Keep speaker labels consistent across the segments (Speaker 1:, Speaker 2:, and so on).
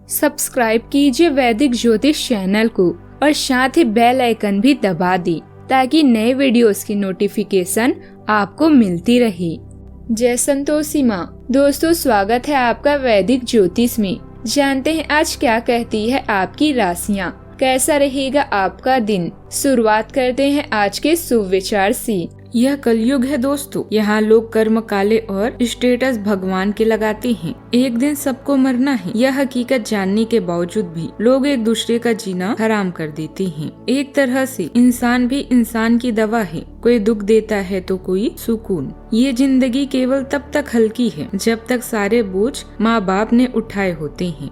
Speaker 1: Subscribe कीजिए वैदिक ज्योतिष चैनल को और साथ ही बेल आइकन भी दबा दी ताकि नए वीडियोस की नोटिफिकेशन आपको मिलती रहे। जय संतोषी माँ। दोस्तों, स्वागत है आपका वैदिक ज्योतिष में। जानते हैं आज क्या कहती है आपकी राशियाँ, कैसा रहेगा आपका दिन। शुरुआत करते हैं आज के शुभ विचार से।
Speaker 2: यह कलयुग है दोस्तों, यहाँ लोग कर्म काले और स्टेटस भगवान के लगाते हैं। एक दिन सबको मरना है, यह हकीकत जानने के बावजूद भी लोग एक दूसरे का जीना हराम कर देते हैं। एक तरह से इंसान भी इंसान की दवा है, कोई दुख देता है तो कोई सुकून। ये जिंदगी केवल तब तक हल्की है जब तक सारे बोझ माँ बाप ने उठाए होते हैं।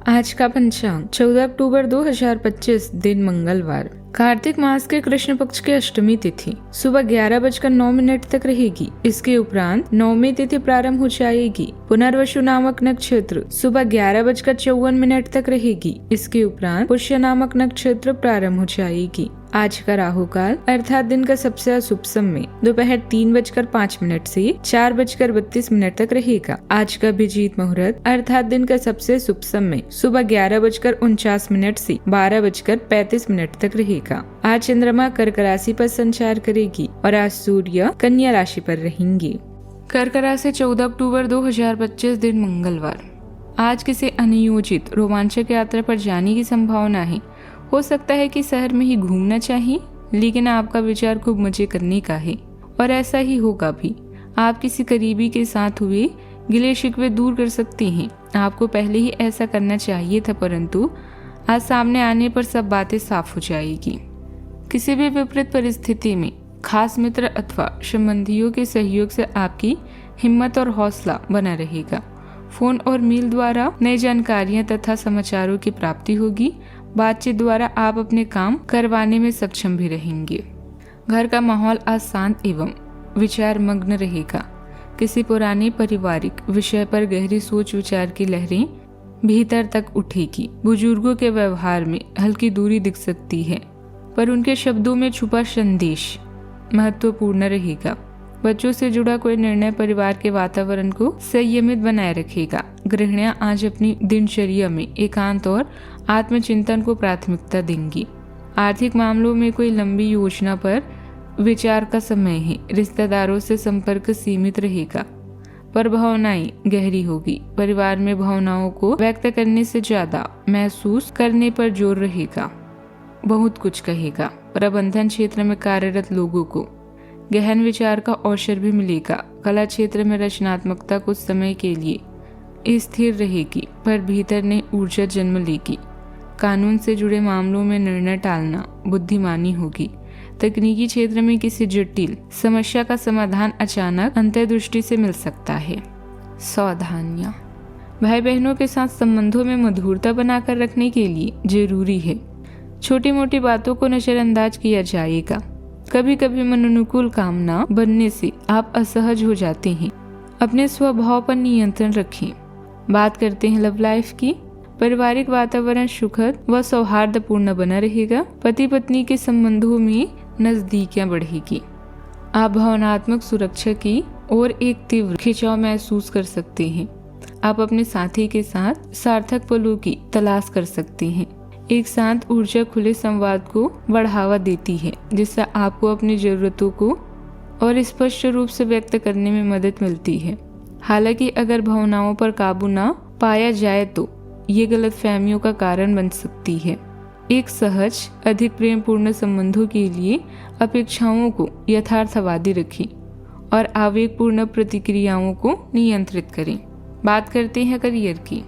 Speaker 2: आज का पंचांग 14 अक्टूबर 2025, दिन मंगलवार। कार्तिक मास के कृष्ण पक्ष की अष्टमी तिथि सुबह 11:09 तक रहेगी। इसके उपरांत नवमी तिथि प्रारंभ हो जाएगी। पुनर्वसु नामक नक्षत्र सुबह 11:54 तक रहेगी। इसके उपरांत पुष्य नामक नक्षत्र प्रारंभ हो जाएगी। आज का राहु काल अर्थात दिन का सबसे अशुभ समय दोपहर 3:05 से 4:32 तक रहेगा। आज का अभिजीत मुहूर्त अर्थात दिन का सबसे शुभ समय सुबह 11:49 से 12:35 तक रहेगा। आज चंद्रमा कर्क राशि पर संचार करेगी और आज सूर्य कन्या राशि पर रहेंगे। कर्क राशि 14 अक्टूबर 2025, दिन मंगलवार। आज किसी अनियोजित रोमांचक यात्रा पर जाने की संभावना है। हो सकता है कि शहर में ही घूमना चाहिए, लेकिन आपका विचार खूब मजे करने का है और ऐसा ही होगा भी। आप किसी करीबी के साथ हुए गिले शिकवे दूर कर सकते हैं। आपको पहले ही ऐसा करना चाहिए था, परंतु आज सामने आने पर सब बातें साफ हो जाएगी। किसी भी विपरीत परिस्थिति में खास मित्र अथवा संबंधियों के सहयोग से आपकी हिम्मत और हौसला बना रहेगा। फोन और मेल द्वारा नई जानकारियां तथा समाचारों की प्राप्ति होगी। बातचीत द्वारा आप अपने काम करवाने में सक्षम भी रहेंगे। घर का माहौल आज शांत एवं विचार मग्न रहेगा। किसी पुराने पारिवारिक विषय पर गहरी सोच विचार की लहरें भीतर तक उठेगी। बुजुर्गों के व्यवहार में हल्की दूरी दिख सकती है, पर उनके शब्दों में छुपा संदेश महत्वपूर्ण रहेगा। बच्चों से जुड़ा कोई निर्णय परिवार के वातावरण को संयमित बनाए रखेगा। गृहिणियां आज अपनी दिनचर्या में एकांत और आत्मचिंतन को प्राथमिकता देंगी। आर्थिक मामलों में कोई लंबी योजना पर विचार का समय है। रिश्तेदारों से संपर्क सीमित रहेगा, पर भावनाएं गहरी होगी। परिवार में भावनाओं को व्यक्त करने से ज्यादा महसूस करने पर जोर रहेगा। बहुत कुछ कहेगा। प्रबंधन क्षेत्र में कार्यरत लोगों को गहन विचार का अवसर भी मिलेगा। कला क्षेत्र में रचनात्मकता कुछ समय के लिए स्थिर रहेगी, पर भीतर नई ऊर्जा जन्म लेगी। कानून से जुड़े मामलों में निर्णय टालना बुद्धिमानी होगी। तकनीकी क्षेत्र में किसी जटिल समस्या का समाधान अचानक अंतर्दृष्टि से मिल सकता है। सावधानियां भाई बहनों के साथ संबंधों में मधुरता बनाकर रखने के लिए जरूरी है। छोटी मोटी बातों को नजरअंदाज किया जाएगा। कभी कभी मन अनुकूल काम न बनने से आप असहज हो जाते हैं। अपने स्वभाव पर नियंत्रण रखें। बात करते हैं लव लाइफ की। पारिवारिक वातावरण सुखद व सौहार्दपूर्ण बना रहेगा। पति पत्नी के संबंधों में नजदीकियां बढ़ेगी। आप भावनात्मक सुरक्षा की ओर एक तीव्र खिंचाव महसूस कर सकते हैं। आप अपने साथी के साथ सार्थक पलों की तलाश कर सकते हैं। एक शांत ऊर्जा खुले संवाद को बढ़ावा देती है, जिससे आपको अपनी जरूरतों को और स्पष्ट रूप से व्यक्त करने में मदद मिलती है। हालांकि अगर भावनाओं पर काबू न पाया जाए तो ये गलतफहमियों का कारण बन सकती है। एक सहज अधिक प्रेमपूर्ण संबंधों के लिए अपेक्षाओं को यथार्थवादी रखें और आवेगपूर्ण प्रतिक्रियाओं को नियंत्रित करें। बात करते हैं करियर की।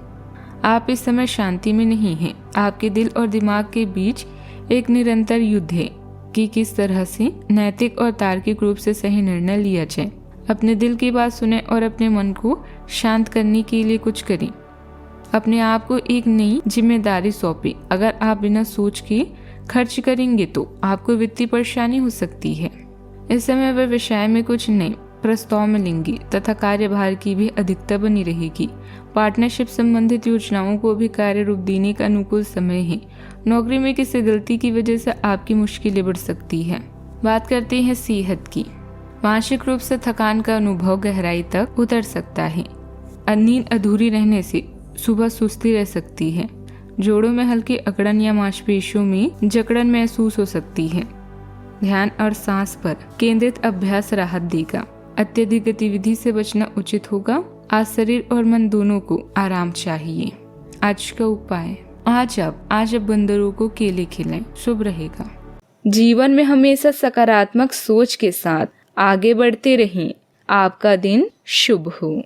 Speaker 2: आप इस समय शांति में नहीं हैं। आपके दिल और दिमाग के बीच एक निरंतर युद्ध है कि किस तरह से नैतिक और तार्किक रूप से सही निर्णय लिया जाए। अपने दिल की बात सुने और अपने मन को शांत करने के लिए कुछ करें। अपने आप को एक नई जिम्मेदारी सौंपे। अगर आप बिना सोच के खर्च करेंगे तो आपको वित्तीय परेशानी हो सकती है। इस समय वह व्यवसाय में कुछ नए प्रस्ताव मिलेंगे तथा कार्यभार की भी अधिकता बनी रहेगी। पार्टनरशिप संबंधित योजनाओं को भी कार्य रूप देने का अनुकूल समय है। नौकरी में किसी गलती की वजह से आपकी मुश्किलें बढ़ सकती है। बात करते हैं सेहत की। मानसिक रूप से थकान का अनुभव गहराई तक उतर सकता है। नींद अधूरी रहने से सुबह सुस्ती रह सकती है। जोड़ों में हल्की अकड़न या मांसपेशियों में जकड़न महसूस हो सकती है। ध्यान और सांस पर केंद्रित अभ्यास राहत देगा। अत्यधिक गतिविधि से बचना उचित होगा। आज शरीर और मन दोनों को आराम चाहिए। आज का उपाय, आज आप बंदरों को केले खिलाएं, शुभ रहेगा।
Speaker 1: जीवन में हमेशा सकारात्मक सोच के साथ आगे बढ़ते रहें। आपका दिन शुभ हो।